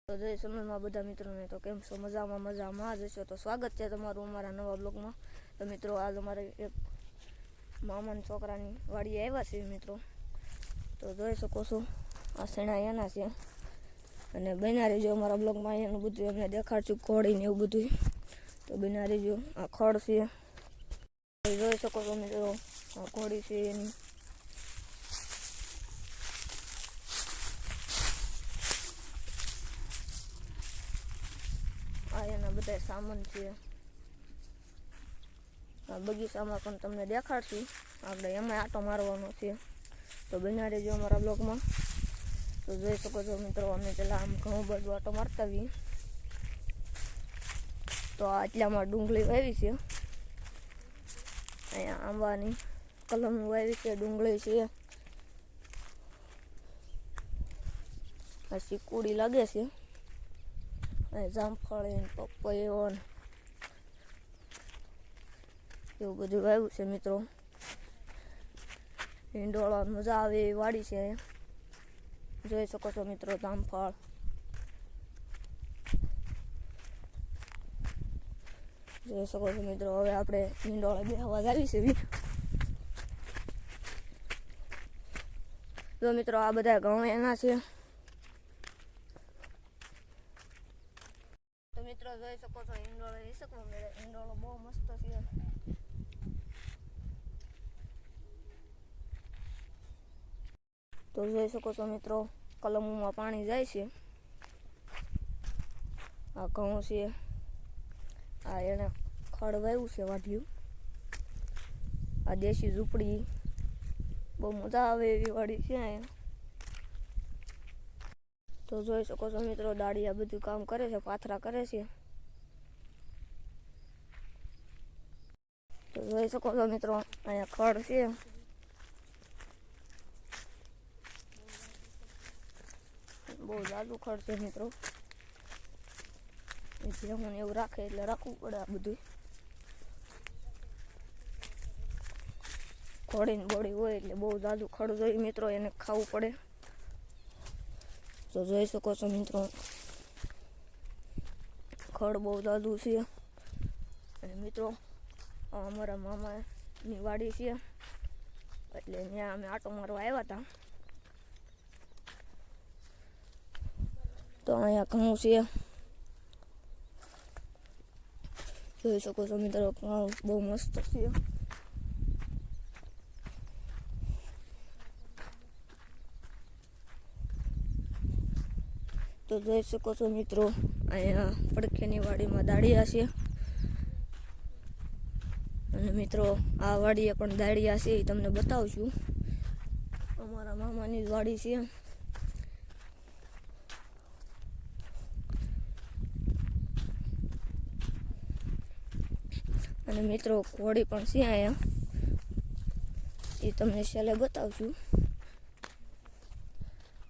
તો જય સમયમાં બધા મિત્રોને તો કેમ છો? મજામાં જ હશો. તો સ્વાગત છે તમારું અમારા નવા બ્લોગમાં. તો મિત્રો આજ અમારે એક મામાના છોકરાની વાડીએ આવ્યા છે મિત્રો. તો જોઈ શકો છો આ શેણા એના છે અને બન્યા રહેજો અમારા બ્લોગમાં. એનું બધું અમને દેખાડશું, ઘોડીને એવું બધું. તો બન્યા રહેજો. આ ખડ છે જોઈ શકો છો મિત્રો. આ ઘોડી છે એની. આ એના બધા સામાન છે. આ બગીચામાં પણ તમને દેખાડશું. આપણે એમાં આટો મારવાનો છે. તો બન્યા રહેજો અમારા બ્લોગમાં. તો જોઈ શકો છો મિત્રો, અમે પેલા આમ ઘણું બધું આટો મારતા આવીએ. તો આટલામાં ડુંગળી વાવી છે. અહીંયા આંબાની કલમ વાવી છે, ડુંગળી છે. આ ચીકુડી લાગે છે. જામફળ, પપૈયો એવું બધું વાવ્યું છે મિત્રો. ઈંડોળા મજા આવે એવી વાડી છે. જોઈ શકો છો મિત્રો, જામફળ. જોઈ શકો છો મિત્રો. હવે આપણે ઈંડોળા બેહવા આવી છે. જો મિત્રો, આ બધા ઘઉં એના છે. તો મિત્રો જોઈ શકો છો, ઈંડોળો હિસકવા મળે. ઈંડોળો બહુ મસ્ત છે. તો જોઈ શકો છો મિત્રો, કલમોમાં પાણી જાય છે. આ ઘઉં છે. આ એને ખડ વાવ્યું છે, વાઢ્યું. આ દેશી ઝૂંપડી બહુ મજા આવે એવી વાડી છે અહીંયા. તો જોઈ શકો છો મિત્રો, દાડિયા બધું કામ કરે છે, પાથરા કરે છે. તો જોઈ શકો છો મિત્રો, અહીંયા ખડ છે. બહુ જાડું ખડ છે મિત્રો. ભેહું એવું રાખે એટલે રાખવું પડે આ બધું. ઘોડીને બોડી હોય એટલે બહુ જાડું ખડ જોઈએ મિત્રો, એને ખાવું પડે. તો જોઈ શકો છો મિત્રો, ખડ બહુ જાડું છે. અને મિત્રો અમારા મામાની વાડી છે એટલે ત્યાં અમે આટો મારવા આવ્યા હતા. તો અહીંયા ઘઉં છે. જોઈ શકો છો મિત્રો, ઘઉં બહુ મસ્ત છે. તો જોઈ શકો છો મિત્રો, અહીંયા પડખેની વાડીમાં દાળિયા છે. અને મિત્રો આ વાડીએ પણ દાળિયા છે, એ તમને બતાવશું. અમારા મામાની જ વાડી છે. અને મિત્રો ઘોડી પણ છે અહીંયા, એ તમને છેલ્લે બતાવશું.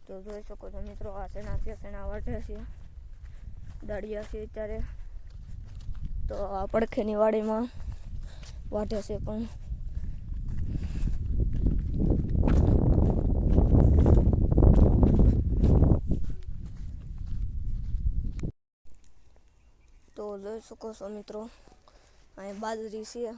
તો જોઈ શકો છો મિત્રો, આ શેણા છે, શેણા વાઢે છે, દાળિયા છે અત્યારે. તો આ પડખેની વાડીમાં વાઢે છે પણ. તો જોઈ શકો છો મિત્રો, અહીં બાજરી છે.